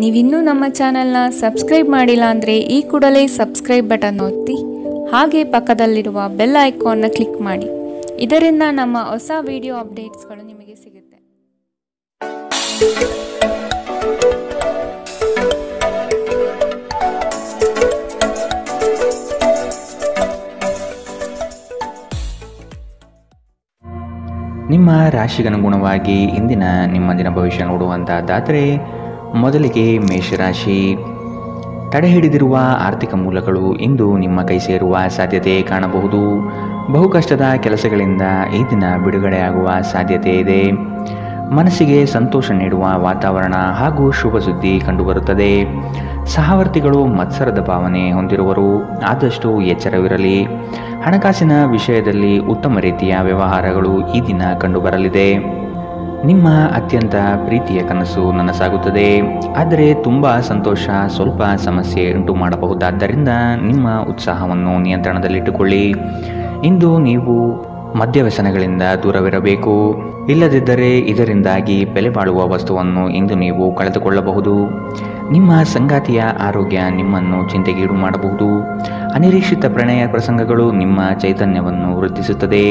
ನೀವಿನ್ನೂ ನಮ್ಮ ಚಾನೆಲ್ನ ಸಬ್ಸ್ಕ್ರೈಬ್ ಮಾಡಿಲ್ಲ ಅಂದರೆ ಈ ಕೂಡಲೇ ಸಬ್ಸ್ಕ್ರೈಬ್ ಬಟನ್ ಒತ್ತಿ ಹಾಗೆ ಪಕ್ಕದಲ್ಲಿರುವ ಬೆಲ್ ಐಕಾನ್ನ ಕ್ಲಿಕ್ ಮಾಡಿ. ಇದರಿಂದ ನಮ್ಮ ಹೊಸ ವಿಡಿಯೋ ಅಪ್ಡೇಟ್ಸ್ಗಳು ನಿಮಗೆ ಸಿಗುತ್ತೆ. ನಿಮ್ಮ ರಾಶಿಗನುಗುಣವಾಗಿ ಇಂದಿನ ನಿಮ್ಮ ದಿನ ಭವಿಷ್ಯ ನೋಡುವಂತಹದ್ದಾದರೆ ಮೊದಲಿಗೆ ಮೇಷರಾಶಿ. ತಡೆ ಹಿಡಿದಿರುವ ಆರ್ಥಿಕ ಮೂಲಗಳು ಇಂದು ನಿಮ್ಮ ಕೈ ಸೇರುವ ಸಾಧ್ಯತೆ ಕಾಣಬಹುದು. ಬಹು ಕಷ್ಟದ ಕೆಲಸಗಳಿಂದ ಈ ದಿನ ಬಿಡುಗಡೆಯಾಗುವ ಸಾಧ್ಯತೆ ಇದೆ. ಮನಸ್ಸಿಗೆ ಸಂತೋಷ ನೀಡುವ ವಾತಾವರಣ ಹಾಗೂ ಶುಭ ಸುದ್ದಿ ಕಂಡುಬರುತ್ತದೆ. ಸಹವರ್ತಿಗಳು ಮತ್ಸರದ ಭಾವನೆ ಹೊಂದಿರುವರು, ಆದಷ್ಟು ಎಚ್ಚರವಿರಲಿ. ಹಣಕಾಸಿನ ವಿಷಯದಲ್ಲಿ ಉತ್ತಮ ರೀತಿಯ ವ್ಯವಹಾರಗಳು ಈ ದಿನ ಕಂಡುಬರಲಿದೆ. ನಿಮ್ಮ ಅತ್ಯಂತ ಪ್ರೀತಿಯ ಕನಸು ನನಸಾಗುತ್ತದೆ, ಆದರೆ ತುಂಬ ಸಂತೋಷ ಸ್ವಲ್ಪ ಸಮಸ್ಯೆ ಉಂಟು ಮಾಡಬಹುದಾದ್ದರಿಂದ ನಿಮ್ಮ ಉತ್ಸಾಹವನ್ನು ನಿಯಂತ್ರಣದಲ್ಲಿಟ್ಟುಕೊಳ್ಳಿ. ಇಂದು ನೀವು ಮದ್ಯವ್ಯಸನಗಳಿಂದ ದೂರವಿರಬೇಕು, ಇಲ್ಲದಿದ್ದರೆ ಇದರಿಂದಾಗಿ ಬೆಲೆ ಬಾಳುವ ವಸ್ತುವನ್ನು ಇಂದು ನೀವು ಕಳೆದುಕೊಳ್ಳಬಹುದು. ನಿಮ್ಮ ಸಂಗಾತಿಯ ಆರೋಗ್ಯ ನಿಮ್ಮನ್ನು ಚಿಂತೆಗೀಡು ಮಾಡಬಹುದು. ಅನಿರೀಕ್ಷಿತ ಪ್ರಣಯ ಪ್ರಸಂಗಗಳು ನಿಮ್ಮ ಚೈತನ್ಯವನ್ನು ವೃದ್ಧಿಸುತ್ತದೆ.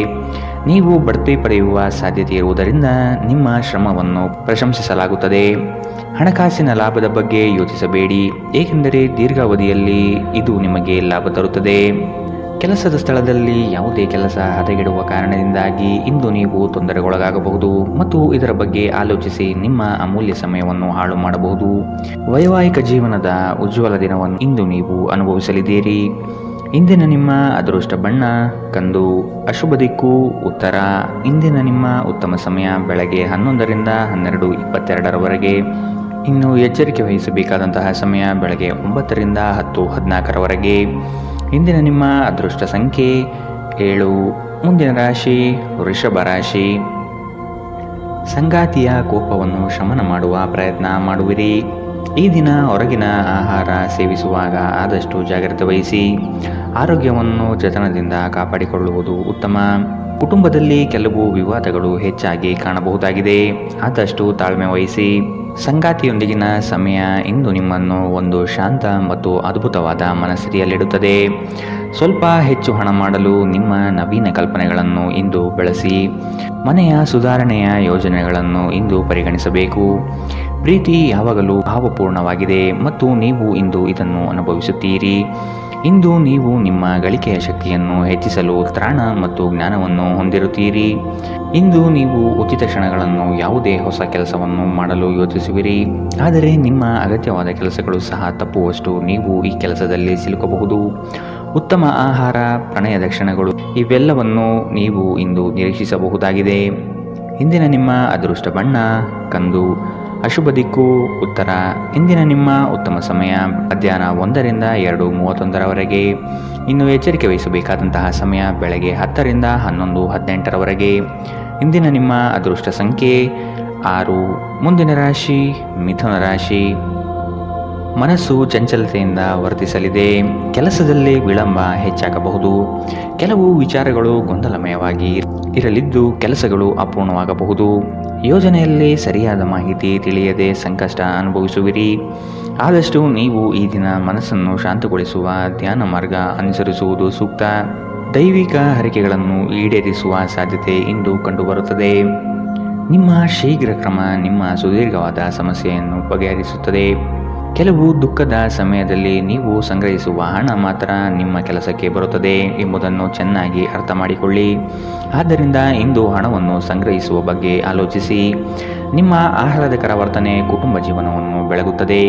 ನೀವು ಬಡ್ತಿ ಪಡೆಯುವ ಸಾಧ್ಯತೆ ಇರುವುದರಿಂದ ನಿಮ್ಮ ಶ್ರಮವನ್ನು ಪ್ರಶಂಸಿಸಲಾಗುತ್ತದೆ. ಹಣಕಾಸಿನ ಲಾಭದ ಬಗ್ಗೆ ಯೋಚಿಸಬೇಡಿ, ಏಕೆಂದರೆ ದೀರ್ಘಾವಧಿಯಲ್ಲಿ ಇದು ನಿಮಗೆ ಲಾಭ ತರುತ್ತದೆ. ಕೆಲಸದ ಸ್ಥಳದಲ್ಲಿ ಯಾವುದೇ ಕೆಲಸ ಹದಗೆಡುವ ಕಾರಣದಿಂದಾಗಿ ಇಂದು ನೀವು ತೊಂದರೆಗೊಳಗಾಗಬಹುದು ಮತ್ತು ಇದರ ಬಗ್ಗೆ ಆಲೋಚಿಸಿ ನಿಮ್ಮ ಅಮೂಲ್ಯ ಸಮಯವನ್ನು ಹಾಳು ಮಾಡಬಹುದು. ವೈವಾಹಿಕ ಜೀವನದ ಉಜ್ವಲ ದಿನವನ್ನು ಇಂದು ನೀವು ಅನುಭವಿಸಲಿದ್ದೀರಿ. ಇಂದಿನ ನಿಮ್ಮ ಅದೃಷ್ಟ ಬಣ್ಣ ಕಂದು, ಅಶುಭ ದಿಕ್ಕು ಉತ್ತರ. ಇಂದಿನ ನಿಮ್ಮ ಉತ್ತಮ ಸಮಯ ಬೆಳಗ್ಗೆ 11ರಿಂದ 12:22ರವರೆಗೆ. ಇನ್ನು ಎಚ್ಚರಿಕೆ ವಹಿಸಬೇಕಾದಂತಹ ಸಮಯ ಬೆಳಗ್ಗೆ 9ರಿಂದ 10:14ರವರೆಗೆ. ಇಂದಿನ ನಿಮ್ಮ ಅದೃಷ್ಟ ಸಂಖ್ಯೆ 7. ಮುಂದಿನ ರಾಶಿ ವೃಷಭ ರಾಶಿ. ಸಂಗಾತಿಯ ಕೋಪವನ್ನು ಶಮನ ಮಾಡುವ ಪ್ರಯತ್ನ ಮಾಡುವಿರಿ. ಈ ದಿನ ಹೊರಗಿನ ಆಹಾರ ಸೇವಿಸುವಾಗ ಆದಷ್ಟು ಜಾಗ್ರತೆ ವಹಿಸಿ. ಆರೋಗ್ಯವನ್ನು ಜತನದಿಂದ ಕಾಪಾಡಿಕೊಳ್ಳುವುದು ಉತ್ತಮ. ಕುಟುಂಬದಲ್ಲಿ ಕೆಲವು ವಿವಾದಗಳು ಹೆಚ್ಚಾಗಿ ಕಾಣಬಹುದಾಗಿದೆ, ಆದಷ್ಟು ತಾಳ್ಮೆ ವಹಿಸಿ. ಸಂಗಾತಿಯೊಂದಿಗಿನ ಸಮಯ ಇಂದು ನಿಮ್ಮನ್ನು ಒಂದು ಶಾಂತ ಮತ್ತು ಅದ್ಭುತವಾದ ಮನಸ್ಥಿತಿಯಲ್ಲಿಡುತ್ತದೆ. ಸ್ವಲ್ಪ ಹೆಚ್ಚು ಹಣ ಮಾಡಲು ನಿಮ್ಮ ನವೀನ ಕಲ್ಪನೆಗಳನ್ನು ಇಂದು ಬಳಸಿ. ಮನೆಯ ಸುಧಾರಣೆಯ ಯೋಜನೆಗಳನ್ನು ಇಂದು ಪರಿಗಣಿಸಬೇಕು. ಪ್ರೀತಿ ಯಾವಾಗಲೂ ಭಾವಪೂರ್ಣವಾಗಿದೆ ಮತ್ತು ನೀವು ಇಂದು ಇದನ್ನು ಅನುಭವಿಸುತ್ತೀರಿ. ಇಂದು ನೀವು ನಿಮ್ಮ ಗಳಿಕೆಯ ಶಕ್ತಿಯನ್ನು ಹೆಚ್ಚಿಸಲು ತ್ರಾಣ ಮತ್ತು ಜ್ಞಾನವನ್ನು ಹೊಂದಿರುತ್ತೀರಿ. ಇಂದು ನೀವು ಉಚಿತ ಕ್ಷಣಗಳನ್ನು ಯಾವುದೇ ಹೊಸ ಕೆಲಸವನ್ನು ಮಾಡಲು ಯೋಚಿಸುವಿರಿ, ಆದರೆ ನಿಮ್ಮ ಅಗತ್ಯವಾದ ಕೆಲಸಗಳು ಸಹ ತಪ್ಪುವಷ್ಟು ನೀವು ಈ ಕೆಲಸದಲ್ಲಿ ಸಿಲುಕಬಹುದು. ಉತ್ತಮ ಆಹಾರ, ಪ್ರಣಯದ ಕ್ಷಣಗಳು ಇವೆಲ್ಲವನ್ನು ನೀವು ಇಂದು ನಿರೀಕ್ಷಿಸಬಹುದಾಗಿದೆ. ಇಂದಿನ ನಿಮ್ಮ ಅದೃಷ್ಟ ಬಣ್ಣ ಕಂದು, ಅಶುಭ ದಿಕ್ಕು ಉತ್ತರ. ಇಂದಿನ ನಿಮ್ಮ ಉತ್ತಮ ಸಮಯ ಮಧ್ಯಾಹ್ನ 1ರಿಂದ 2:31ರವರೆಗೆ. ಇನ್ನು ಎಚ್ಚರಿಕೆ ವಹಿಸಬೇಕಾದಂತಹ ಸಮಯ ಬೆಳಗ್ಗೆ 10ರಿಂದ 11:18ರವರೆಗೆ. ಇಂದಿನ ನಿಮ್ಮ ಅದೃಷ್ಟ ಸಂಖ್ಯೆ 6. ಮುಂದಿನ ರಾಶಿ ಮಿಥುನ ರಾಶಿ. ಮನಸ್ಸು ಚಂಚಲತೆಯಿಂದ ವರ್ತಿಸಲಿದೆ. ಕೆಲಸದಲ್ಲಿ ವಿಳಂಬ ಹೆಚ್ಚಾಗಬಹುದು. ಕೆಲವು ವಿಚಾರಗಳು ಗೊಂದಲಮಯವಾಗಿ ಇರಲಿದ್ದು ಕೆಲಸಗಳು ಅಪೂರ್ಣವಾಗಬಹುದು. ಯೋಜನೆಯಲ್ಲಿ ಸರಿಯಾದ ಮಾಹಿತಿ ತಿಳಿಯದೆ ಸಂಕಷ್ಟ ಅನುಭವಿಸುವಿರಿ. ಆದಷ್ಟು ನೀವು ಈ ದಿನ ಮನಸ್ಸನ್ನು ಶಾಂತಗೊಳಿಸುವ ಧ್ಯಾನ ಮಾರ್ಗ ಅನುಸರಿಸುವುದು ಸೂಕ್ತ. ದೈವಿಕ ಹರಕೆಗಳನ್ನು ಈಡೇರಿಸುವ ಸಾಧ್ಯತೆ ಇಂದು ಕಂಡುಬರುತ್ತದೆ. ನಿಮ್ಮ ಶೀಘ್ರ ಕ್ರಮ ನಿಮ್ಮ ಸುದೀರ್ಘವಾದ ಸಮಸ್ಯೆಯನ್ನು ಬಗೆಹರಿಸುತ್ತದೆ. ಕೆಲವು ದುಃಖದ ಸಮಯದಲ್ಲಿ ನೀವು ಸಂಗ್ರಹಿಸುವ ಹಣ ಮಾತ್ರ ನಿಮ್ಮ ಕೆಲಸಕ್ಕೆ ಬರುತ್ತದೆ ಎಂಬುದನ್ನು ಚೆನ್ನಾಗಿ ಅರ್ಥ ಮಾಡಿಕೊಳ್ಳಿ. ಆದ್ದರಿಂದ ಇಂದು ಹಣವನ್ನು ಸಂಗ್ರಹಿಸುವ ಬಗ್ಗೆ ಆಲೋಚಿಸಿ. ನಿಮ್ಮ ಆಹ್ಲಾದಕರ ವರ್ತನೆ ಕುಟುಂಬ ಜೀವನವನ್ನು ಬೆಳಗುತ್ತದೆ.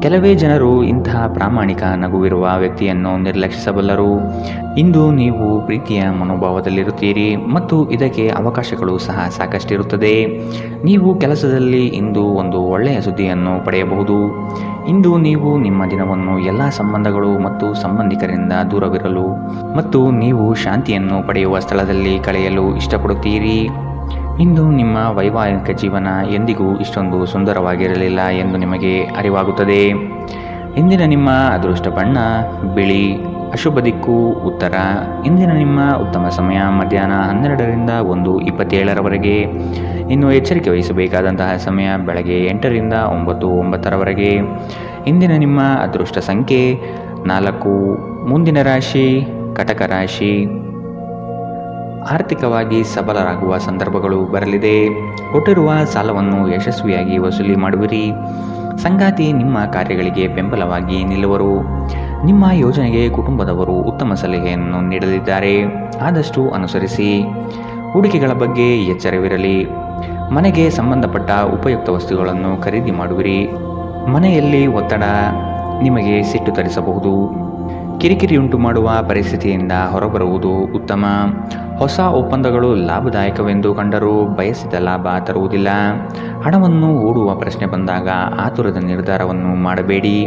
ಕೆಲವೇ ಜನರು ಇಂತಹ ಪ್ರಾಮಾಣಿಕ ನಗುವಿರುವ ವ್ಯಕ್ತಿಯನ್ನು ನಿರ್ಲಕ್ಷಿಸಬಲ್ಲರು. ಇಂದು ನೀವು ಪ್ರೀತಿಯ ಮನೋಭಾವದಲ್ಲಿರುತ್ತೀರಿ ಮತ್ತು ಇದಕ್ಕೆ ಅವಕಾಶಗಳು ಸಹ ಸಾಕಷ್ಟಿರುತ್ತದೆ. ನೀವು ಕೆಲಸದಲ್ಲಿ ಇಂದು ಒಂದು ಒಳ್ಳೆಯ ಸುದ್ದಿಯನ್ನು ಪಡೆಯಬಹುದು. ಇಂದು ನೀವು ನಿಮ್ಮ ದಿನವನ್ನು ಎಲ್ಲ ಸಂಬಂಧಗಳು ಮತ್ತು ಸಂಬಂಧಿಕರಿಂದ ದೂರವಿರಲು ಮತ್ತು ನೀವು ಶಾಂತಿಯನ್ನು ಪಡೆಯುವ ಸ್ಥಳದಲ್ಲಿ ಕಳೆಯಲು ಇಷ್ಟಪಡುತ್ತೀರಿ. ಇಂದು ನಿಮ್ಮ ವೈವಾಹಿಕ ಜೀವನ ಎಂದಿಗೂ ಇಷ್ಟೊಂದು ಸುಂದರವಾಗಿರಲಿಲ್ಲ ಎಂದು ನಿಮಗೆ ಅರಿವಾಗುತ್ತದೆ. ಇಂದಿನ ನಿಮ್ಮ ಅದೃಷ್ಟ ಬಣ್ಣ ಬಿಳಿ, ಅಶುಭ ದಿಕ್ಕು ಉತ್ತರ. ಇಂದಿನ ನಿಮ್ಮ ಉತ್ತಮ ಸಮಯ ಮಧ್ಯಾಹ್ನ 12ರಿಂದ 1:27ರವರೆಗೆ. ಇನ್ನು ಎಚ್ಚರಿಕೆ ವಹಿಸಬೇಕಾದಂತಹ ಸಮಯ ಬೆಳಗ್ಗೆ 8ರಿಂದ 9:09 ಇಂದಿನ ನಿಮ್ಮ ಅದೃಷ್ಟ ಸಂಖ್ಯೆ 4. ಮುಂದಿನ ರಾಶಿ ಕಟಕ ರಾಶಿ. ಆರ್ಥಿಕವಾಗಿ ಸಬಲರಾಗುವ ಸಂದರ್ಭಗಳು ಬರಲಿದೆ. ಕೊಟ್ಟಿರುವ ಸಾಲವನ್ನು ಯಶಸ್ವಿಯಾಗಿ ವಸೂಲಿ ಮಾಡುವಿರಿ. ಸಂಗಾತಿ ನಿಮ್ಮ ಕಾರ್ಯಗಳಿಗೆ ಬೆಂಬಲವಾಗಿ ನಿಲ್ಲುವರು. ನಿಮ್ಮ ಯೋಜನೆಗೆ ಕುಟುಂಬದವರು ಉತ್ತಮ ಸಲಹೆಯನ್ನು ನೀಡಲಿದ್ದಾರೆ. ಆದಷ್ಟು ಅನುಸರಿಸಿ. ಹೂಡಿಕೆಗಳ ಬಗ್ಗೆ ಎಚ್ಚರವಿರಲಿ. ಮನೆಗೆ ಸಂಬಂಧಪಟ್ಟ ಉಪಯುಕ್ತ ವಸ್ತುಗಳನ್ನು ಖರೀದಿ ಮಾಡುವಿರಿ. ಮನೆಯಲ್ಲಿ ಒತ್ತಡ ನಿಮಗೆ ಸಿಟ್ಟು ತರಿಸಬಹುದು. ಕಿರಿಕಿರಿಯುಂಟು ಮಾಡುವ ಪರಿಸ್ಥಿತಿಯಿಂದ ಹೊರಬರುವುದು ಉತ್ತಮ. ಹೊಸ ಒಪ್ಪಂದಗಳು ಲಾಭದಾಯಕವೆಂದು ಕಂಡರೂ ಬಯಸಿದ ಲಾಭ ತರುವುದಿಲ್ಲ. ಹಣವನ್ನು ಹೂಡುವ ಪ್ರಶ್ನೆ ಬಂದಾಗ ಆತುರದ ನಿರ್ಧಾರವನ್ನು ಮಾಡಬೇಡಿ.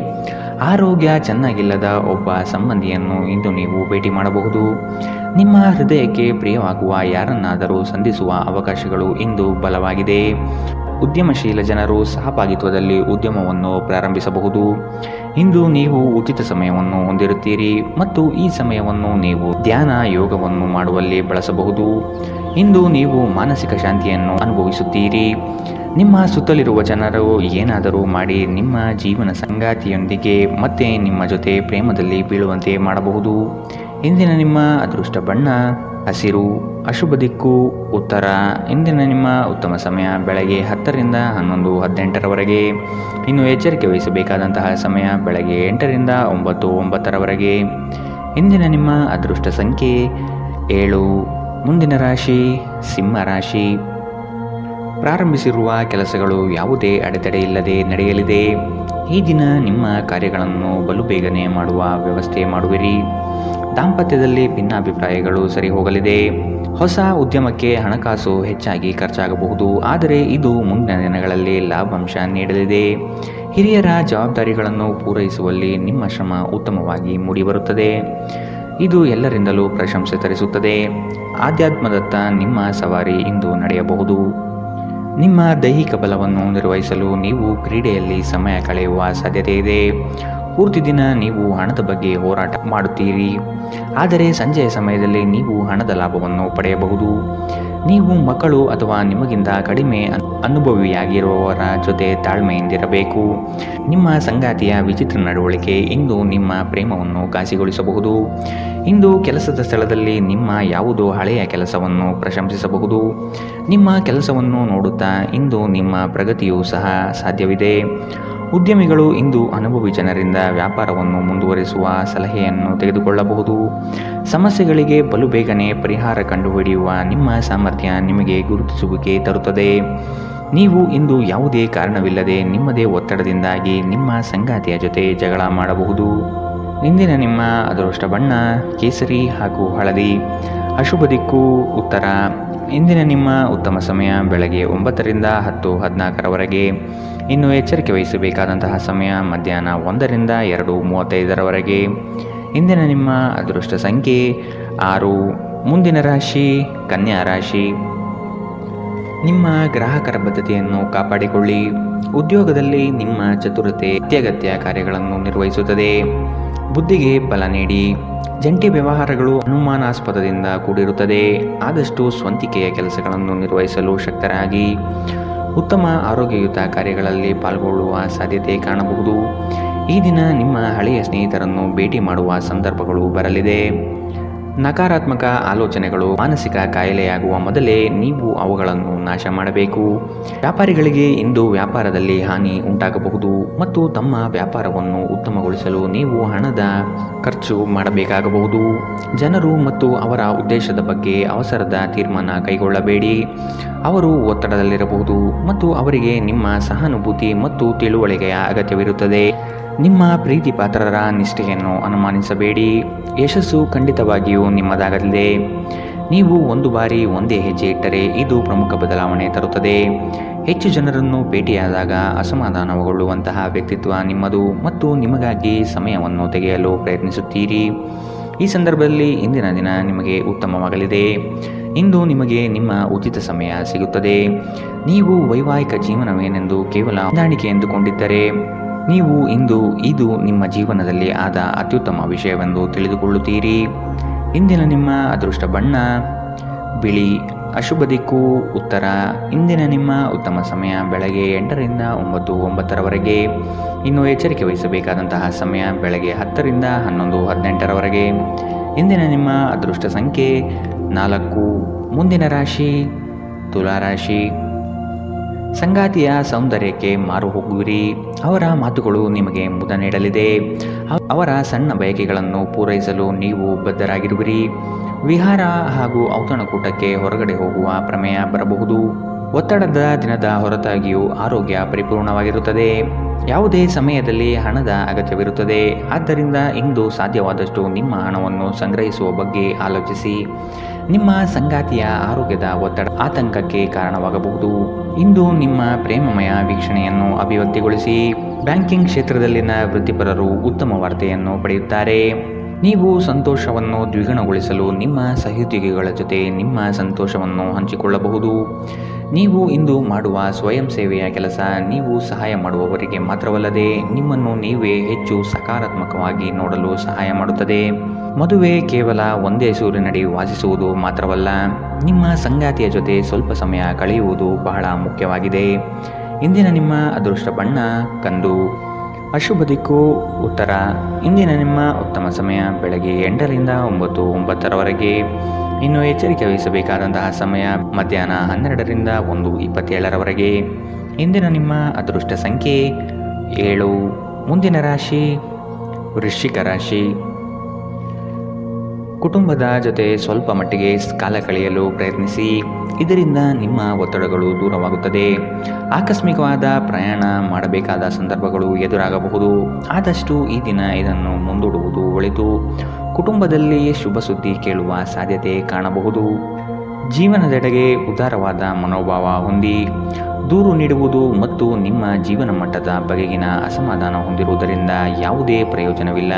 ಆರೋಗ್ಯ ಚೆನ್ನಾಗಿಲ್ಲದ ಒಬ್ಬ ಸಂಬಂಧಿಯನ್ನು ಇಂದು ನೀವು ಭೇಟಿ ಮಾಡಬಹುದು. ನಿಮ್ಮ ಹೃದಯಕ್ಕೆ ಪ್ರಿಯವಾಗುವ ಯಾರನ್ನಾದರೂ ಸಂಧಿಸುವ ಅವಕಾಶಗಳು ಇಂದು ಬಲವಾಗಿದೆ. ಉದ್ಯಮಶೀಲ ಜನರು ಸಹಭಾಗಿತ್ವದಲ್ಲಿ ಉದ್ಯಮವನ್ನು ಪ್ರಾರಂಭಿಸಬಹುದು. ಇಂದು ನೀವು ಉಚಿತ ಸಮಯವನ್ನು ಹೊಂದಿರುತ್ತೀರಿ ಮತ್ತು ಈ ಸಮಯವನ್ನು ನೀವು ಧ್ಯಾನ ಯೋಗವನ್ನು ಮಾಡುವಲ್ಲಿ ಬಳಸಬಹುದು. ಇಂದು ನೀವು ಮಾನಸಿಕ ಶಾಂತಿಯನ್ನು ಅನುಭವಿಸುತ್ತೀರಿ. ನಿಮ್ಮ ಸುತ್ತಲಿರುವ ಜನರು ಏನಾದರೂ ಮಾಡಿ ನಿಮ್ಮ ಜೀವನ ಸಂಗಾತಿಯೊಂದಿಗೆ ಮತ್ತೆ ನಿಮ್ಮ ಜೊತೆ ಪ್ರೇಮದಲ್ಲಿ ಬೀಳುವಂತೆ ಮಾಡಬಹುದು. ಇಂದಿನ ನಿಮ್ಮ ಅದೃಷ್ಟ ಬಣ್ಣ ಹಸಿರು. ಅಶುಭ ದಿಕ್ಕು ಉತ್ತರ. ಇಂದಿನ ನಿಮ್ಮ ಉತ್ತಮ ಸಮಯ ಬೆಳಗ್ಗೆ 10ರಿಂದ 11:18 ಇನ್ನು ಎಚ್ಚರಿಕೆ ವಹಿಸಬೇಕಾದಂತಹ ಸಮಯ ಬೆಳಗ್ಗೆ 8ರಿಂದ 9:09 ಇಂದಿನ ನಿಮ್ಮ ಅದೃಷ್ಟ ಸಂಖ್ಯೆ 7. ಮುಂದಿನ ರಾಶಿ ಸಿಂಹ ರಾಶಿ. ಪ್ರಾರಂಭಿಸಿರುವ ಕೆಲಸಗಳು ಯಾವುದೇ ಅಡೆತಡೆ ಇಲ್ಲದೆ ನಡೆಯಲಿದೆ. ಈ ದಿನ ನಿಮ್ಮ ಕಾರ್ಯಗಳನ್ನು ಬಲು ಬೇಗನೆ ಮಾಡುವ ವ್ಯವಸ್ಥೆ ಮಾಡುವಿರಿ. ದಾಂಪತ್ಯದಲ್ಲಿ ಭಿನ್ನಾಭಿಪ್ರಾಯಗಳು ಸರಿ ಹೋಗಲಿದೆ. ಹೊಸ ಉದ್ಯಮಕ್ಕೆ ಹಣಕಾಸು ಹೆಚ್ಚಾಗಿ ಖರ್ಚಾಗಬಹುದು, ಆದರೆ ಇದು ಮುಂದಿನ ದಿನಗಳಲ್ಲಿ ಲಾಭಾಂಶ ನೀಡಲಿದೆ. ಹಿರಿಯರ ಜವಾಬ್ದಾರಿಗಳನ್ನು ಪೂರೈಸುವಲ್ಲಿ ನಿಮ್ಮ ಶ್ರಮ ಉತ್ತಮವಾಗಿ ಮೂಡಿಬರುತ್ತದೆ. ಇದು ಎಲ್ಲರಿಂದಲೂ ಪ್ರಶಂಸೆ ತರಿಸುತ್ತದೆ. ಆಧ್ಯಾತ್ಮದತ್ತ ನಿಮ್ಮ ಸವಾರಿ ಇಂದು ನಡೆಯಬಹುದು. ನಿಮ್ಮ ದೈಹಿಕ ಬಲವನ್ನು ನಿರ್ವಹಿಸಲು ನೀವು ಕ್ರೀಡೆಯಲ್ಲಿ ಸಮಯ ಕಳೆಯುವ ಸಾಧ್ಯತೆ ಇದೆ. ಪೂರ್ತಿ ದಿನ ನೀವು ಹಣದ ಬಗ್ಗೆ ಹೋರಾಟ ಮಾಡುತ್ತೀರಿ, ಆದರೆ ಸಂಜೆಯ ಸಮಯದಲ್ಲಿ ನೀವು ಹಣದ ಲಾಭವನ್ನು ಪಡೆಯಬಹುದು. ನೀವು ಮಕ್ಕಳು ಅಥವಾ ನಿಮಗಿಂತ ಕಡಿಮೆ ಅನುಭವಿಯಾಗಿರುವವರ ಜೊತೆ ತಾಳ್ಮೆಯಿಂದಿರಬೇಕು. ನಿಮ್ಮ ಸಂಗಾತಿಯ ವಿಚಿತ್ರ ನಡವಳಿಕೆ ಇಂದು ನಿಮ್ಮ ಪ್ರೇಮವನ್ನು ಘಾಸಿಗೊಳಿಸಬಹುದು. ಇಂದು ಕೆಲಸದ ಸ್ಥಳದಲ್ಲಿ ನಿಮ್ಮ ಯಾವುದೋ ಹಳೆಯ ಕೆಲಸವನ್ನು ಪ್ರಶಂಸಿಸಬಹುದು. ನಿಮ್ಮ ಕೆಲಸವನ್ನು ನೋಡುತ್ತಾ ಇಂದು ನಿಮ್ಮ ಪ್ರಗತಿಯೂ ಸಹ ಸಾಧ್ಯವಿದೆ. ಉದ್ಯಮಿಗಳು ಇಂದು ಅನುಭವಿ ಜನರಿಂದ ವ್ಯಾಪಾರವನ್ನು ಮುಂದುವರಿಸುವ ಸಲಹೆಯನ್ನು ತೆಗೆದುಕೊಳ್ಳಬಹುದು. ಸಮಸ್ಯೆಗಳಿಗೆ ಬಲು ಬೇಗನೆ ಪರಿಹಾರ ಕಂಡುಹಿಡಿಯುವ ನಿಮ್ಮ ಸಾಮರ್ಥ್ಯ ನಿಮಗೆ ಗುರುತಿಸುವಿಕೆ ತರುತ್ತದೆ. ನೀವು ಇಂದು ಯಾವುದೇ ಕಾರಣವಿಲ್ಲದೆ ನಿಮ್ಮದೇ ಒತ್ತಡದಿಂದಾಗಿ ನಿಮ್ಮ ಸಂಗಾತಿಯ ಜೊತೆ ಜಗಳ ಮಾಡಬಹುದು. ಇಂದಿನ ನಿಮ್ಮ ಅದೃಷ್ಟ ಬಣ್ಣ ಕೇಸರಿ ಹಾಗೂ ಹಳದಿ. ಅಶುಭ ದಿಕ್ಕು ಉತ್ತರ. ಇಂದಿನ ನಿಮ್ಮ ಉತ್ತಮ ಸಮಯ ಬೆಳಗ್ಗೆ 9ರಿಂದ 10:14 ಇನ್ನು ಎಚ್ಚರಿಕೆ ವಹಿಸಬೇಕಾದಂತಹ ಸಮಯ ಮಧ್ಯಾಹ್ನ 1ರಿಂದ 2:35 ಇಂದಿನ ನಿಮ್ಮ ಅದೃಷ್ಟ ಸಂಖ್ಯೆ 6. ಮುಂದಿನ ರಾಶಿ ಕನ್ಯಾ ರಾಶಿ. ನಿಮ್ಮ ಗ್ರಾಹಕರ ಬದ್ಧತೆಯನ್ನು ಕಾಪಾಡಿಕೊಳ್ಳಿ. ಉದ್ಯೋಗದಲ್ಲಿ ನಿಮ್ಮ ಚತುರತೆ ಅತ್ಯಗತ್ಯ ಕಾರ್ಯಗಳನ್ನು ನಿರ್ವಹಿಸುತ್ತದೆ. ಬುದ್ಧಿಗೆ ಬಲ ನೀಡಿ. ಜಂಟಿ ವ್ಯವಹಾರಗಳು ಅನುಮಾನಾಸ್ಪದದಿಂದ ಕೂಡಿರುತ್ತದೆ. ಆದಷ್ಟು ಸ್ವಂತಿಕೆಯ ಕೆಲಸಗಳನ್ನು ನಿರ್ವಹಿಸಲು ಶಕ್ತರಾಗಿ. ಉತ್ತಮ ಆರೋಗ್ಯಯುತ ಕಾರ್ಯಗಳಲ್ಲಿ ಪಾಲ್ಗೊಳ್ಳುವ ಸಾಧ್ಯತೆ ಕಾಣಬಹುದು. ಈ ದಿನ ನಿಮ್ಮ ಹಳೆಯ ಸ್ನೇಹಿತರನ್ನು ಭೇಟಿ ಮಾಡುವ ಸಂದರ್ಭಗಳು ಬರಲಿದೆ. ನಕಾರಾತ್ಮಕ ಆಲೋಚನೆಗಳು ಮಾನಸಿಕ ಕಾಯಿಲೆಯಾಗುವ ಮೊದಲೇ ನೀವು ಅವುಗಳನ್ನು ನಾಶ ಮಾಡಬೇಕು. ವ್ಯಾಪಾರಿಗಳಿಗೆ ಇಂದು ವ್ಯಾಪಾರದಲ್ಲಿ ಹಾನಿ ಉಂಟಾಗಬಹುದು ಮತ್ತು ತಮ್ಮ ವ್ಯಾಪಾರವನ್ನು ಉತ್ತಮಗೊಳಿಸಲು ನೀವು ಹಣದ ಖರ್ಚು ಮಾಡಬೇಕಾಗಬಹುದು. ಜನರು ಮತ್ತು ಅವರ ಉದ್ದೇಶದ ಬಗ್ಗೆ ಅವಸರದ ತೀರ್ಮಾನ ಕೈಗೊಳ್ಳಬೇಡಿ. ಅವರು ಒತ್ತಡದಲ್ಲಿರಬಹುದು ಮತ್ತು ಅವರಿಗೆ ನಿಮ್ಮ ಸಹಾನುಭೂತಿ ಮತ್ತು ತಿಳುವಳಿಕೆಯ ಅಗತ್ಯವಿರುತ್ತದೆ. ನಿಮ್ಮ ಪ್ರೀತಿ ಪಾತ್ರರ ನಿಷ್ಠೆಯನ್ನು ಅನುಮಾನಿಸಬೇಡಿ. ಯಶಸ್ಸು ಖಂಡಿತವಾಗಿಯೂ ನಿಮ್ಮದಾಗಲಿದೆ. ನೀವು ಒಂದು ಬಾರಿ ಒಂದೇ ಹೆಜ್ಜೆ ಇಟ್ಟರೆ ಇದು ಪ್ರಮುಖ ಬದಲಾವಣೆ ತರುತ್ತದೆ. ಹೆಚ್ಚು ಜನರನ್ನು ಭೇಟಿಯಾದಾಗ ಅಸಮಾಧಾನಗೊಳ್ಳುವಂತಹ ವ್ಯಕ್ತಿತ್ವ ನಿಮ್ಮದು ಮತ್ತು ನಿಮಗಾಗಿ ಸಮಯವನ್ನು ತೆಗೆಯಲು ಪ್ರಯತ್ನಿಸುತ್ತೀರಿ. ಈ ಸಂದರ್ಭದಲ್ಲಿ ಇಂದಿನ ದಿನ ನಿಮಗೆ ಉತ್ತಮವಾಗಲಿದೆ. ಇಂದು ನಿಮಗೆ ನಿಮ್ಮ ಉಚಿತ ಸಮಯ ಸಿಗುತ್ತದೆ. ನೀವು ವೈವಾಹಿಕ ಜೀವನವೇನೆಂದು ಕೇವಲ ಹೊಂದಾಣಿಕೆ ಎಂದುಕೊಂಡಿದ್ದರೆ ನೀವು ಇಂದು ಇದು ನಿಮ್ಮ ಜೀವನದಲ್ಲಿ ಆದ ಅತ್ಯುತ್ತಮ ವಿಷಯವೆಂದು ತಿಳಿದುಕೊಳ್ಳುತ್ತೀರಿ. ಇಂದಿನ ನಿಮ್ಮ ಅದೃಷ್ಟ ಬಣ್ಣ ಬಿಳಿ. ಅಶುಭ ದಿಕ್ಕು ಉತ್ತರ. ಇಂದಿನ ನಿಮ್ಮ ಉತ್ತಮ ಸಮಯ ಬೆಳಗ್ಗೆ 8ರಿಂದ 9:09ರವರೆಗೆ. ಇನ್ನು ಎಚ್ಚರಿಕೆ ವಹಿಸಬೇಕಾದಂತಹ ಸಮಯ ಬೆಳಗ್ಗೆ 10ರಿಂದ 11:18ರವರೆಗೆ. ಇಂದಿನ ನಿಮ್ಮ ಅದೃಷ್ಟ ಸಂಖ್ಯೆ 4. ಮುಂದಿನ ರಾಶಿ ತುಲಾರಾಶಿ. ಸಂಗಾತಿಯ ಸೌಂದರ್ಯಕ್ಕೆ ಮಾರು ಹೋಗುವಿರಿ. ಅವರ ಮಾತುಗಳು ನಿಮಗೆ ಮುದ ನೀಡಲಿದೆ. ಅವರ ಸಣ್ಣ ಬಯಕೆಗಳನ್ನು ಪೂರೈಸಲು ನೀವು ಬದ್ಧರಾಗಿರುವಿರಿ. ವಿಹಾರ ಹಾಗೂ ಔತಣಕೂಟಕ್ಕೆ ಹೊರಗಡೆ ಹೋಗುವ ಪ್ರಮೇಯ ಬರಬಹುದು. ಒತ್ತಡದ ದಿನದ ಹೊರತಾಗಿಯೂ ಆರೋಗ್ಯ ಪರಿಪೂರ್ಣವಾಗಿರುತ್ತದೆ. ಯಾವುದೇ ಸಮಯದಲ್ಲಿ ಹಣದ ಅಗತ್ಯವಿರುತ್ತದೆ. ಆದ್ದರಿಂದ ಇಂದು ಸಾಧ್ಯವಾದಷ್ಟು ನಿಮ್ಮ ಹಣವನ್ನು ಸಂಗ್ರಹಿಸುವ ಬಗ್ಗೆ ಆಲೋಚಿಸಿ. ನಿಮ್ಮ ಸಂಗಾತಿಯ ಆರೋಗ್ಯದ ಒತ್ತಡ ಆತಂಕಕ್ಕೆ ಕಾರಣವಾಗಬಹುದು. ಇಂದು ನಿಮ್ಮ ಪ್ರೇಮಮಯ ವೀಕ್ಷಣೆಯನ್ನು ಅಭಿವ್ಯಕ್ತಿಗೊಳಿಸಿ. ಬ್ಯಾಂಕಿಂಗ್ ಕ್ಷೇತ್ರದಲ್ಲಿನ ವೃತ್ತಿಪರರು ಉತ್ತಮ ವಾರ್ತೆಯನ್ನು ಪಡೆಯುತ್ತಾರೆ. ನೀವು ಸಂತೋಷವನ್ನು ದ್ವಿಗುಣಗೊಳಿಸಲು ನಿಮ್ಮ ಸಹೋದ್ಯೋಗಿಗಳ ಜೊತೆ ನಿಮ್ಮ ಸಂತೋಷವನ್ನು ಹಂಚಿಕೊಳ್ಳಬಹುದು. ನೀವು ಇಂದು ಮಾಡುವ ಸ್ವಯಂ ಸೇವೆಯ ಕೆಲಸ ನೀವು ಸಹಾಯ ಮಾಡುವವರಿಗೆ ಮಾತ್ರವಲ್ಲದೆ ನಿಮ್ಮನ್ನು ನೀವೇ ಹೆಚ್ಚು ಸಕಾರಾತ್ಮಕವಾಗಿ ನೋಡಲು ಸಹಾಯ ಮಾಡುತ್ತದೆ. ಮದುವೆ ಕೇವಲ ಒಂದೇ ಸೂರಿನಡಿ ವಾಸಿಸುವುದು ಮಾತ್ರವಲ್ಲ, ನಿಮ್ಮ ಸಂಗಾತಿಯ ಜೊತೆ ಸ್ವಲ್ಪ ಸಮಯ ಕಳೆಯುವುದು ಬಹಳ ಮುಖ್ಯವಾಗಿದೆ. ಇಂದಿನ ನಿಮ್ಮ ಅದೃಷ್ಟ ಬಣ್ಣ ಕಂದು. ಅಶುಭ ದಿಕ್ಕು ಉತ್ತರ. ಇಂದಿನ ನಿಮ್ಮ ಉತ್ತಮ ಸಮಯ ಬೆಳಗ್ಗೆ 8ರಿಂದ 9:09ರವರೆಗೆ. ಇನ್ನು ಎಚ್ಚರಿಕೆ ವಹಿಸಬೇಕಾದಂತಹ ಸಮಯ ಮಧ್ಯಾಹ್ನ 12ರಿಂದ 1:27ರವರೆಗೆ. ಇಂದಿನ ನಿಮ್ಮ ಅದೃಷ್ಟ ಸಂಖ್ಯೆ 7. ಮುಂದಿನ ರಾಶಿ ವೃಶ್ಚಿಕ ರಾಶಿ. ಕುಟುಂಬದ ಜೊತೆ ಸ್ವಲ್ಪ ಮಟ್ಟಿಗೆ ಕಾಲ ಕಳೆಯಲು ಪ್ರಯತ್ನಿಸಿ. ಇದರಿಂದ ನಿಮ್ಮ ಒತ್ತಡಗಳು ದೂರವಾಗುತ್ತದೆ. ಆಕಸ್ಮಿಕವಾದ ಪ್ರಯಾಣ ಮಾಡಬೇಕಾದ ಸಂದರ್ಭಗಳು ಎದುರಾಗಬಹುದು. ಆದಷ್ಟು ಈ ದಿನ ಇದನ್ನು ಮುಂದೂಡುವುದು ಒಳಿತು. ಕುಟುಂಬದಲ್ಲಿ ಶುಭ ಸುದ್ದಿ ಕೇಳುವ ಸಾಧ್ಯತೆ ಕಾಣಬಹುದು. ಜೀವನದೆಡೆಗೆ ಉದಾರವಾದ ಮನೋಭಾವ ಹೊಂದಿ. ದೂರು ನೀಡುವುದು ಮತ್ತು ನಿಮ್ಮ ಜೀವನ ಮಟ್ಟದ ಬಗೆಗಿನ ಅಸಮಾಧಾನ ಹೊಂದಿರುವುದರಿಂದ ಯಾವುದೇ ಪ್ರಯೋಜನವಿಲ್ಲ.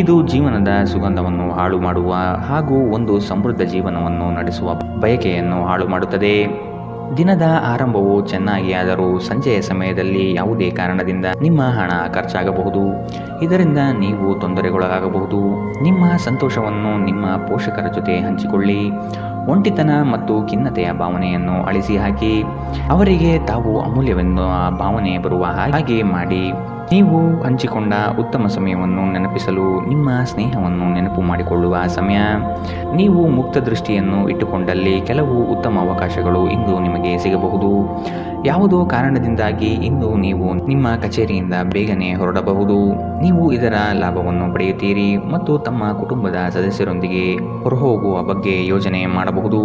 ಇದು ಜೀವನದ ಸುಗಂಧವನ್ನು ಹಾಳು ಮಾಡುವ ಹಾಗೂ ಒಂದು ಸಮೃದ್ಧ ಜೀವನವನ್ನು ನಡೆಸುವ ಬಯಕೆಯನ್ನು ಹಾಳು ಮಾಡುತ್ತದೆ. ದಿನದ ಆರಂಭವು ಚೆನ್ನಾಗಿ ಆದರೂ ಸಂಜೆಯ ಸಮಯದಲ್ಲಿ ಯಾವುದೇ ಕಾರಣದಿಂದ ನಿಮ್ಮ ಹಣ ಖರ್ಚಾಗಬಹುದು. ಇದರಿಂದ ನೀವು ತೊಂದರೆಗೊಳಗಾಗಬಹುದು. ನಿಮ್ಮ ಸಂತೋಷವನ್ನು ನಿಮ್ಮ ಪೋಷಕರ ಜೊತೆ ಹಂಚಿಕೊಳ್ಳಿ. ಒಂಟಿತನ ಮತ್ತು ಖಿನ್ನತೆಯ ಭಾವನೆಯನ್ನು ಅಳಿಸಿ ಹಾಕಿ. ಅವರಿಗೆ ತಾವು ಅಮೂಲ್ಯವೆಂದು ಭಾವನೆ ಬರುವ ಹಾಗೆ ಮಾಡಿ. ನೀವು ಹಂಚಿಕೊಂಡ ಉತ್ತಮ ಸಮಯವನ್ನು ನೆನಪಿಸಲು ನಿಮ್ಮ ಸ್ನೇಹವನ್ನು ನೆನಪು ಮಾಡಿಕೊಳ್ಳುವ ಸಮಯ. ನೀವು ಮುಕ್ತ ದೃಷ್ಟಿಯನ್ನು ಇಟ್ಟುಕೊಂಡಲ್ಲಿ ಕೆಲವು ಉತ್ತಮ ಅವಕಾಶಗಳು ಇಂದು ನಿಮಗೆ ಸಿಗಬಹುದು. ಯಾವುದೋ ಕಾರಣದಿಂದಾಗಿ ಇಂದು ನೀವು ನಿಮ್ಮ ಕಚೇರಿಯಿಂದ ಬೇಗನೆ ಹೊರಡಬಹುದು. ನೀವು ಇದರ ಲಾಭವನ್ನು ಪಡೆಯುತ್ತೀರಿ ಮತ್ತು ತಮ್ಮ ಕುಟುಂಬದ ಸದಸ್ಯರೊಂದಿಗೆ ಹೊರಹೋಗುವ ಬಗ್ಗೆ ಯೋಜನೆ ಮಾಡಬಹುದು.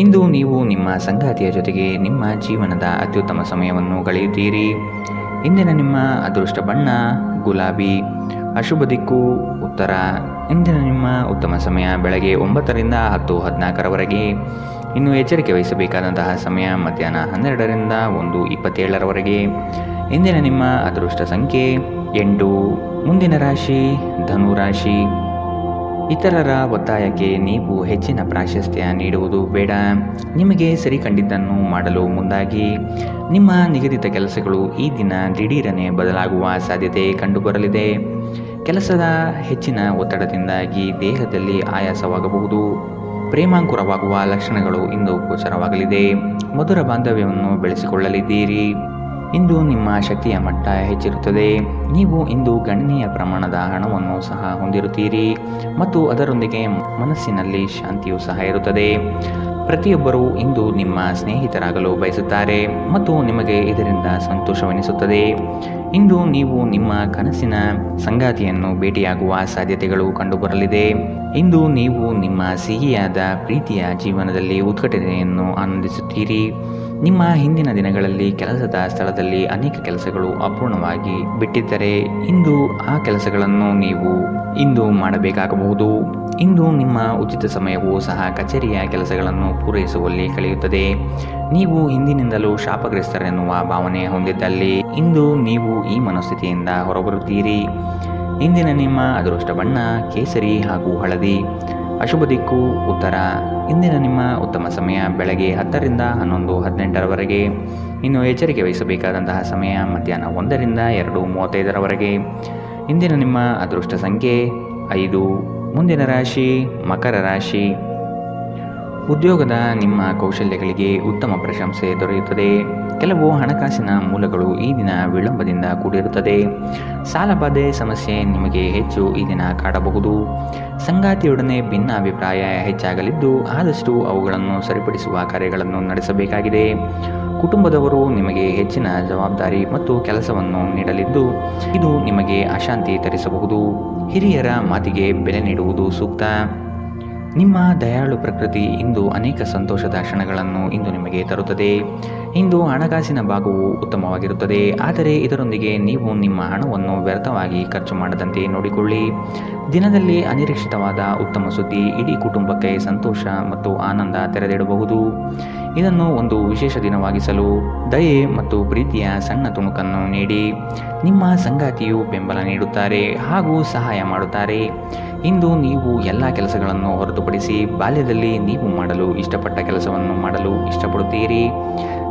ಇಂದು ನೀವು ನಿಮ್ಮ ಸಂಗಾತಿಯ ಜೊತೆಗೆ ನಿಮ್ಮ ಜೀವನದ ಅತ್ಯುತ್ತಮ ಸಮಯವನ್ನು ಕಳೆಯುತ್ತೀರಿ. ಇಂದಿನ ನಿಮ್ಮ ಅದೃಷ್ಟ ಬಣ್ಣ ಗುಲಾಬಿ. ಅಶುಭ ದಿಕ್ಕು ಉತ್ತರ. ಇಂದಿನ ನಿಮ್ಮ ಉತ್ತಮ ಸಮಯ ಬೆಳಗ್ಗೆ 9ರಿಂದ 10:14ರವರೆಗೆ. ಇನ್ನು ಎಚ್ಚರಿಕೆ ವಹಿಸಬೇಕಾದಂತಹ ಸಮಯ ಮಧ್ಯಾಹ್ನ 12ರಿಂದ 1:27ರವರೆಗೆ. ಇಂದಿನ ನಿಮ್ಮ ಅದೃಷ್ಟ ಸಂಖ್ಯೆ 8. ಮುಂದಿನ ರಾಶಿ ಧನುರಾಶಿ. ಇತರರ ಒತ್ತಾಯಕ್ಕೆ ನೀವು ಹೆಚ್ಚಿನ ಪ್ರಾಶಸ್ತ್ಯ ನೀಡುವುದು ಬೇಡ. ನಿಮಗೆ ಸರಿ ಕಂಡಿದ್ದನ್ನು ಮಾಡಲು ಮುಂದಾಗಿ. ನಿಮ್ಮ ನಿಗದಿತ ಕೆಲಸಗಳು ಈ ದಿನ ದಿಢೀರನೆ ಬದಲಾಗುವ ಸಾಧ್ಯತೆ ಕಂಡುಬರಲಿದೆ. ಕೆಲಸದ ಹೆಚ್ಚಿನ ಒತ್ತಡದಿಂದಾಗಿ ದೇಹದಲ್ಲಿ ಆಯಾಸವಾಗಬಹುದು. ಪ್ರೇಮಾಂಕುರವಾಗುವ ಲಕ್ಷಣಗಳು ಇಂದು ಗೋಚರವಾಗಲಿದೆ. ಮಧುರ ಬಾಂಧವ್ಯವನ್ನು ಬೆಳೆಸಿಕೊಳ್ಳಲಿದ್ದೀರಿ. ಇಂದು ನಿಮ್ಮ ಶಕ್ತಿಯ ಮಟ್ಟ ಹೆಚ್ಚಿರುತ್ತದೆ. ನೀವು ಇಂದು ಗಣನೀಯ ಪ್ರಮಾಣದ ಹಣವನ್ನು ಸಹ ಹೊಂದಿರುತ್ತೀರಿ ಮತ್ತು ಅದರೊಂದಿಗೆ ಮನಸ್ಸಿನಲ್ಲಿ ಶಾಂತಿಯೂ ಸಹ ಇರುತ್ತದೆ. ಪ್ರತಿಯೊಬ್ಬರೂ ಇಂದು ನಿಮ್ಮ ಸ್ನೇಹಿತರಾಗಲು ಬಯಸುತ್ತಾರೆ ಮತ್ತು ನಿಮಗೆ ಇದರಿಂದ ಸಂತೋಷವೆನಿಸುತ್ತದೆ. ಇಂದು ನೀವು ನಿಮ್ಮ ಕನಸಿನ ಸಂಗಾತಿಯನ್ನು ಭೇಟಿಯಾಗುವ ಸಾಧ್ಯತೆಗಳು ಕಂಡುಬರಲಿದೆ. ಇಂದು ನೀವು ನಿಮ್ಮ ಸಿಹಿಯಾದ ಪ್ರೀತಿಯ ಜೀವನದಲ್ಲಿ ಉತ್ಕಟತೆಯನ್ನು ಆನಂದಿಸುತ್ತೀರಿ. ನಿಮ್ಮ ಹಿಂದಿನ ದಿನಗಳಲ್ಲಿ ಕೆಲಸದ ಸ್ಥಳದಲ್ಲಿ ಅನೇಕ ಕೆಲಸಗಳು ಅಪೂರ್ಣವಾಗಿ ಬಿಟ್ಟಿದ್ದರೆ ಇಂದು ಆ ಕೆಲಸಗಳನ್ನು ನೀವು ಇಂದು ಮಾಡಬೇಕಾಗಬಹುದು. ಇಂದು ನಿಮ್ಮ ಉಚಿತ ಸಮಯವೂ ಸಹ ಕಚೇರಿಯ ಕೆಲಸಗಳನ್ನು ಪೂರೈಸುವಲ್ಲಿ ಕಳೆಯುತ್ತದೆ. ನೀವು ಹಿಂದಿನಿಂದಲೂ ಶಾಪಗ್ರಸ್ತರೆನ್ನುವ ಭಾವನೆ ಹೊಂದಿದ್ದಲ್ಲಿ ಇಂದು ನೀವು ಈ ಮನಸ್ಥಿತಿಯಿಂದ ಹೊರಬರುತ್ತೀರಿ. ಇಂದಿನ ನಿಮ್ಮ ಅದೃಷ್ಟ ಬಣ್ಣ ಕೇಸರಿ ಹಾಗೂ ಹಳದಿ. ಅಶುಭ ದಿಕ್ಕು ಉತ್ತರ. ಇಂದಿನ ನಿಮ್ಮ ಉತ್ತಮ ಸಮಯ ಬೆಳಗ್ಗೆ 10ರಿಂದ 11:18ರವರೆಗೆ. ಇನ್ನು ಎಚ್ಚರಿಕೆ ವಹಿಸಬೇಕಾದಂತಹ ಸಮಯ ಮಧ್ಯಾಹ್ನ 1ರಿಂದ 2:35ರವರೆಗೆ. ಇಂದಿನ ನಿಮ್ಮ ಅದೃಷ್ಟ ಸಂಖ್ಯೆ 5. ಮುಂದಿನ ರಾಶಿ ಮಕರ ರಾಶಿ. ಉದ್ಯೋಗದ ನಿಮ್ಮ ಕೌಶಲ್ಯಗಳಿಗೆ ಉತ್ತಮ ಪ್ರಶಂಸೆ ದೊರೆಯುತ್ತದೆ. ಕೆಲವು ಹಣಕಾಸಿನ ಮೂಲಗಳು ಈ ದಿನ ವಿಳಂಬದಿಂದ ಕೂಡಿರುತ್ತದೆ. ಸಾಲಬಾಧೆ ಸಮಸ್ಯೆ ನಿಮಗೆ ಹೆಚ್ಚು ಈ ದಿನ ಕಾಡಬಹುದು. ಸಂಗಾತಿಯೊಡನೆ ಭಿನ್ನಾಭಿಪ್ರಾಯ ಹೆಚ್ಚಾಗಲಿದ್ದು ಆದಷ್ಟು ಅವುಗಳನ್ನು ಸರಿಪಡಿಸುವ ಕಾರ್ಯಗಳನ್ನು ನಡೆಸಬೇಕಾಗಿದೆ. ಕುಟುಂಬದವರು ನಿಮಗೆ ಹೆಚ್ಚಿನ ಜವಾಬ್ದಾರಿ ಮತ್ತು ಕೆಲಸವನ್ನು ನೀಡಲಿದ್ದು ಇದು ನಿಮಗೆ ಅಶಾಂತಿ ತರಿಸಬಹುದು. ಹಿರಿಯರ ಮಾತಿಗೆ ಬೆಲೆ ನೀಡುವುದು ಸೂಕ್ತ. ನಿಮ್ಮ ದಯಾಳು ಪ್ರಕೃತಿ ಇಂದು ಅನೇಕ ಸಂತೋಷದ ಕ್ಷಣಗಳನ್ನು ಇಂದು ನಿಮಗೆ ತರುತ್ತದೆ. ಇಂದು ಹಣಕಾಸಿನ ಭಾಗವು ಉತ್ತಮವಾಗಿರುತ್ತದೆ, ಆದರೆ ಇದರೊಂದಿಗೆ ನೀವು ನಿಮ್ಮ ಹಣವನ್ನು ವ್ಯರ್ಥವಾಗಿ ಖರ್ಚು ಮಾಡದಂತೆ ನೋಡಿಕೊಳ್ಳಿ. ದಿನದಲ್ಲಿ ಅನಿರೀಕ್ಷಿತವಾದ ಉತ್ತಮ ಸುದ್ದಿ ಇಡೀ ಕುಟುಂಬಕ್ಕೆ ಸಂತೋಷ ಮತ್ತು ಆನಂದ ತೆರೆದಿಡಬಹುದು. ಇದನ್ನು ಒಂದು ವಿಶೇಷ ದಿನವಾಗಿಸಲು ದಯೆ ಮತ್ತು ಪ್ರೀತಿಯ ಸಣ್ಣ ತುಣುಕನ್ನು ನೀಡಿ. ನಿಮ್ಮ ಸಂಗಾತಿಯು ಬೆಂಬಲ ನೀಡುತ್ತಾರೆ ಹಾಗೂ ಸಹಾಯ ಮಾಡುತ್ತಾರೆ. ಇಂದು ನೀವು ಎಲ್ಲ ಕೆಲಸಗಳನ್ನು ಹೊರತುಪಡಿಸಿ ಬಾಲ್ಯದಲ್ಲಿ ನೀವು ಮಾಡಲು ಇಷ್ಟಪಟ್ಟ ಕೆಲಸವನ್ನು ಮಾಡಲು ಇಷ್ಟಪಡುತ್ತೀರಿ.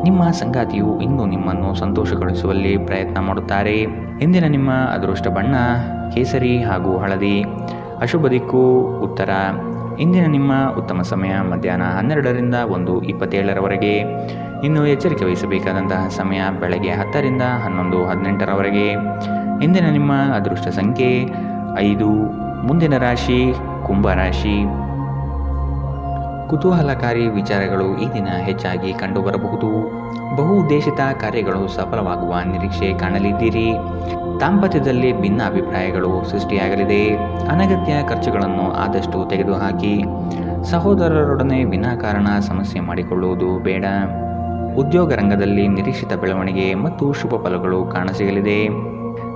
ನಿಮ್ಮ ಸಂಗಾತಿಯು ಇಂದು ನಿಮ್ಮನ್ನು ಸಂತೋಷಗೊಳಿಸುವಲ್ಲಿ ಪ್ರಯತ್ನ ಮಾಡುತ್ತಾರೆ. ಇಂದಿನ ನಿಮ್ಮ ಅದೃಷ್ಟ ಬಣ್ಣ ಕೇಸರಿ ಹಾಗೂ ಹಳದಿ. ಅಶುಭ ದಿಕ್ಕು ಉತ್ತರ. ಇಂದಿನ ನಿಮ್ಮ ಉತ್ತಮ ಸಮಯ ಮಧ್ಯಾಹ್ನ 12ರಿಂದ 1:27ರವರೆಗೆ. ಇನ್ನು ಎಚ್ಚರಿಕೆ ವಹಿಸಬೇಕಾದಂತಹ ಸಮಯ ಬೆಳಗ್ಗೆ 10ರಿಂದ 11:18ರವರೆಗೆ. ಇಂದಿನ ನಿಮ್ಮ ಅದೃಷ್ಟ ಸಂಖ್ಯೆ 5. ಮುಂದಿನ ರಾಶಿ ಕುಂಭರಾಶಿ. ಕುತೂಹಲಕಾರಿ ವಿಚಾರಗಳು ಈ ದಿನ ಹೆಚ್ಚಾಗಿ ಕಂಡುಬರಬಹುದು. ಬಹು ಉದ್ದೇಶಿತ ಕಾರ್ಯಗಳು ಸಫಲವಾಗುವ ನಿರೀಕ್ಷೆ ಕಾಣಲಿದ್ದೀರಿ. ದಾಂಪತ್ಯದಲ್ಲಿ ಭಿನ್ನ ಅಭಿಪ್ರಾಯಗಳು ಸೃಷ್ಟಿಯಾಗಲಿದೆ. ಅನಗತ್ಯ ಖರ್ಚುಗಳನ್ನು ಆದಷ್ಟು ತೆಗೆದುಹಾಕಿ. ಸಹೋದರರೊಡನೆ ವಿನಾಕಾರಣ ಸಮಸ್ಯೆ ಮಾಡಿಕೊಳ್ಳುವುದು ಬೇಡ. ಉದ್ಯೋಗ ರಂಗದಲ್ಲಿ ನಿರೀಕ್ಷಿತ ಬೆಳವಣಿಗೆ ಮತ್ತು ಶುಭ ಫಲಗಳು ಕಾಣಸಿಗಲಿದೆ.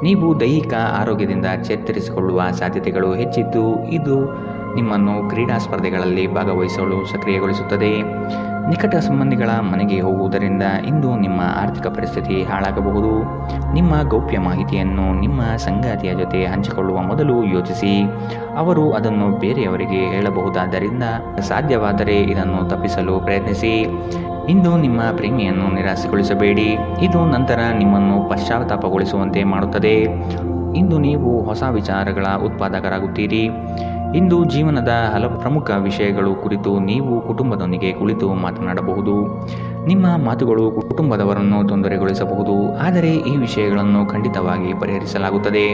ನೀವು ದೈಹಿಕ ಆರೋಗ್ಯದಿಂದ ಚೇತರಿಸಿಕೊಳ್ಳುವ ಸಾಧ್ಯತೆಗಳು ಹೆಚ್ಚಿದ್ದು ಇದು ನಿಮ್ಮನ್ನು ಕ್ರೀಡಾ ಸ್ಪರ್ಧೆಗಳಲ್ಲಿ ಭಾಗವಹಿಸಲು ಸಕ್ರಿಯಗೊಳಿಸುತ್ತದೆ. ನಿಕಟ ಸಂಬಂಧಿಗಳ ಮನೆಗೆ ಹೋಗುವುದರಿಂದ ಇಂದು ನಿಮ್ಮ ಆರ್ಥಿಕ ಪರಿಸ್ಥಿತಿ ಹಾಳಾಗಬಹುದು. ನಿಮ್ಮ ಗೌಪ್ಯ ಮಾಹಿತಿಯನ್ನು ನಿಮ್ಮ ಸಂಗಾತಿಯ ಜೊತೆ ಹಂಚಿಕೊಳ್ಳುವ ಮೊದಲು ಯೋಚಿಸಿ. ಅವರು ಅದನ್ನು ಬೇರೆಯವರಿಗೆ ಹೇಳಬಹುದಾದ್ದರಿಂದ ಸಾಧ್ಯವಾದರೆ ಇದನ್ನು ತಪ್ಪಿಸಲು ಪ್ರಯತ್ನಿಸಿ. ಇಂದು ನಿಮ್ಮ ಪ್ರೇಮಿಯನ್ನು ನಿರಾಸೆಗೊಳಿಸಬೇಡಿ. ಇದು ನಂತರ ನಿಮ್ಮನ್ನು ಪಶ್ಚಾತ್ತಾಪಗೊಳಿಸುವಂತೆ ಮಾಡುತ್ತದೆ. ಇಂದು ನೀವು ಹೊಸ ವಿಚಾರಗಳ ಉತ್ಪಾದಕರಾಗುತ್ತೀರಿ. ಇಂದು ಜೀವನದ ಹಲವು ಪ್ರಮುಖ ವಿಷಯಗಳು ಕುರಿತು ನೀವು ಕುಟುಂಬದೊಂದಿಗೆ ಕುಳಿತು ಮಾತನಾಡಬಹುದು. ನಿಮ್ಮ ಮಾತುಗಳು ಕುಟುಂಬದವರನ್ನು ತೊಂದರೆಗೊಳಿಸಬಹುದು, ಆದರೆ ಈ ವಿಷಯಗಳನ್ನು ಖಂಡಿತವಾಗಿ ಪರಿಹರಿಸಲಾಗುತ್ತದೆ.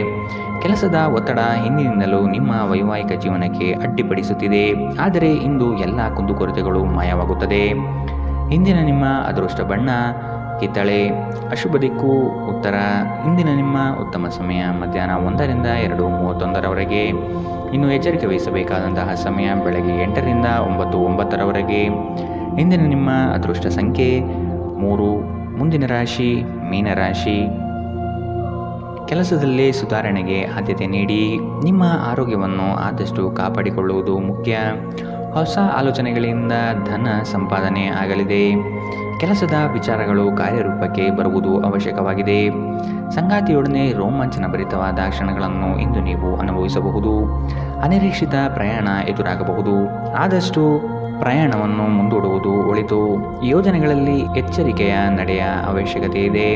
ಕೆಲಸದ ಒತ್ತಡ ಹಿಂದಿನಿಂದಲೂ ನಿಮ್ಮ ವೈವಾಹಿಕ ಜೀವನಕ್ಕೆ ಅಡ್ಡಿಪಡಿಸುತ್ತಿದೆ, ಆದರೆ ಇಂದು ಎಲ್ಲ ಕುಂದುಕೊರತೆಗಳು ಮಾಯವಾಗುತ್ತದೆ. ಇಂದಿನ ನಿಮ್ಮ ಅದೃಷ್ಟ ಬಣ್ಣ ಕಿತ್ತಳೆ. ಅಶುಭ ದಿಕ್ಕು ಉತ್ತರ. ಇಂದಿನ ನಿಮ್ಮ ಉತ್ತಮ ಸಮಯ ಮಧ್ಯಾಹ್ನ 1ರಿಂದ 2:31ರವರೆಗೆ. ಇನ್ನು ಎಚ್ಚರಿಕೆ ವಹಿಸಬೇಕಾದಂತಹ ಸಮಯ ಬೆಳಗ್ಗೆ 8ರಿಂದ 9:09ರವರೆಗೆ. ಇಂದಿನ ನಿಮ್ಮ ಅದೃಷ್ಟ ಸಂಖ್ಯೆ 3. ಮುಂದಿನ ರಾಶಿ ಮೀನರಾಶಿ. ಕೆಲಸದಲ್ಲಿ ಸುಧಾರಣೆಗೆ ಆದ್ಯತೆ ನೀಡಿ. ನಿಮ್ಮ ಆರೋಗ್ಯವನ್ನು ಆದಷ್ಟು ಕಾಪಾಡಿಕೊಳ್ಳುವುದು ಮುಖ್ಯ. ಹೊಸ ಆಲೋಚನೆಗಳಿಂದ ಧನ ಸಂಪಾದನೆ ಆಗಲಿದೆ. ಕೆಲಸದ ವಿಚಾರಗಳು ಕಾರ್ಯರೂಪಕ್ಕೆ ಬರುವುದು ಅವಶ್ಯಕವಾಗಿದೆ. ಸಂಗಾತಿಯೊಡನೆ ರೋಮಾಂಚನ ಭರಿತವಾದ ಕ್ಷಣಗಳನ್ನು ಇಂದು ನೀವು ಅನುಭವಿಸಬಹುದು. ಅನಿರೀಕ್ಷಿತ ಪ್ರಯಾಣ ಎದುರಾಗಬಹುದು. ಆದಷ್ಟು ಪ್ರಯಾಣವನ್ನು ಮುಂದೂಡುವುದು ಒಳಿತು. ಯೋಜನೆಗಳಲ್ಲಿ ಎಚ್ಚರಿಕೆಯ ನಡೆಯ ಅವಶ್ಯಕತೆ ಇದೆ.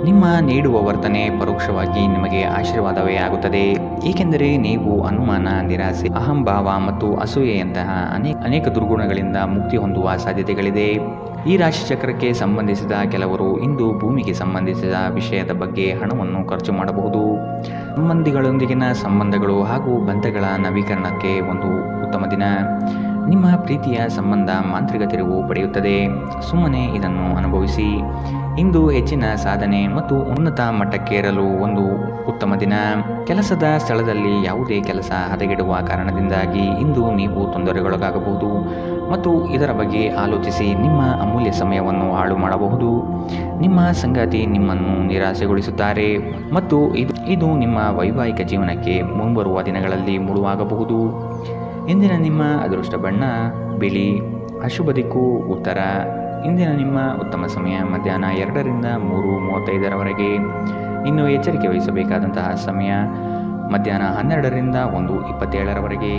ನಿಮ್ಮ ನೀಡುವ ವರ್ತನೆ ಪರೋಕ್ಷವಾಗಿ ನಿಮಗೆ ಆಶೀರ್ವಾದವೇ ಆಗುತ್ತದೆ, ಏಕೆಂದರೆ ನೀವು ಅನುಮಾನ, ನಿರಾಸೆ, ಅಹಂಭಾವ ಮತ್ತು ಅಸೂಯೆಯಂತಹ ಅನೇಕ ದುರ್ಗುಣಗಳಿಂದ ಮುಕ್ತಿ ಹೊಂದುವ ಸಾಧ್ಯತೆಗಳಿದೆ. ಈ ರಾಶಿ ಚಕ್ರಕ್ಕೆ ಸಂಬಂಧಿಸಿದ ಕೆಲವರು ಇಂದು ಭೂಮಿಗೆ ಸಂಬಂಧಿಸಿದ ವಿಷಯದ ಬಗ್ಗೆ ಹಣವನ್ನು ಖರ್ಚು ಮಾಡಬಹುದು. ಸಂಬಂಧಿಗಳೊಂದಿಗಿನ ಸಂಬಂಧಗಳು ಹಾಗೂ ಬಂಧಗಳ ನವೀಕರಣಕ್ಕೆ ಒಂದು ಉತ್ತಮ ದಿನ. ನಿಮ್ಮ ಪ್ರೀತಿಯ ಸಂಬಂಧ ಮಾಂತ್ರಿಕ ತಿರುವು ಪಡೆಯುತ್ತದೆ. ಸುಮ್ಮನೆ ಇದನ್ನು ಅನುಭವಿಸಿ. ಇಂದು ಹೆಚ್ಚಿನ ಸಾಧನೆ ಮತ್ತು ಉನ್ನತ ಮಟ್ಟಕ್ಕೇರಲು ಒಂದು ಉತ್ತಮ ದಿನ. ಕೆಲಸದ ಸ್ಥಳದಲ್ಲಿ ಯಾವುದೇ ಕೆಲಸ ಹದಗೆಡುವ ಕಾರಣದಿಂದಾಗಿ ಇಂದು ನೀವು ತೊಂದರೆಗೊಳಗಾಗಬಹುದು ಮತ್ತು ಇದರ ಬಗ್ಗೆ ಆಲೋಚಿಸಿ ನಿಮ್ಮ ಅಮೂಲ್ಯ ಸಮಯವನ್ನು ಹಾಳು ಮಾಡಬಹುದು. ನಿಮ್ಮ ಸಂಗಾತಿ ನಿಮ್ಮನ್ನು ನಿರಾಸೆಗೊಳಿಸುತ್ತಾರೆ ಮತ್ತು ಇದು ನಿಮ್ಮ ವೈವಾಹಿಕ ಜೀವನಕ್ಕೆ ಮುಂಬರುವ ದಿನಗಳಲ್ಲಿ ಮುಳುವಾಗಬಹುದು. ಇಂದಿನ ನಿಮ್ಮ ಅದೃಷ್ಟ ಬಣ್ಣ ಬಿಳಿ. ಅಶುಭ ದಿಕ್ಕು ಉತ್ತರ. ಇಂದಿನ ನಿಮ್ಮ ಉತ್ತಮ ಸಮಯ ಮಧ್ಯಾಹ್ನ 2ರಿಂದ 3:35ರವರೆಗೆ. ಇನ್ನು ಎಚ್ಚರಿಕೆ ವಹಿಸಬೇಕಾದಂತಹ ಸಮಯ ಮಧ್ಯಾಹ್ನ 12ರಿಂದ 1:27ರವರೆಗೆ.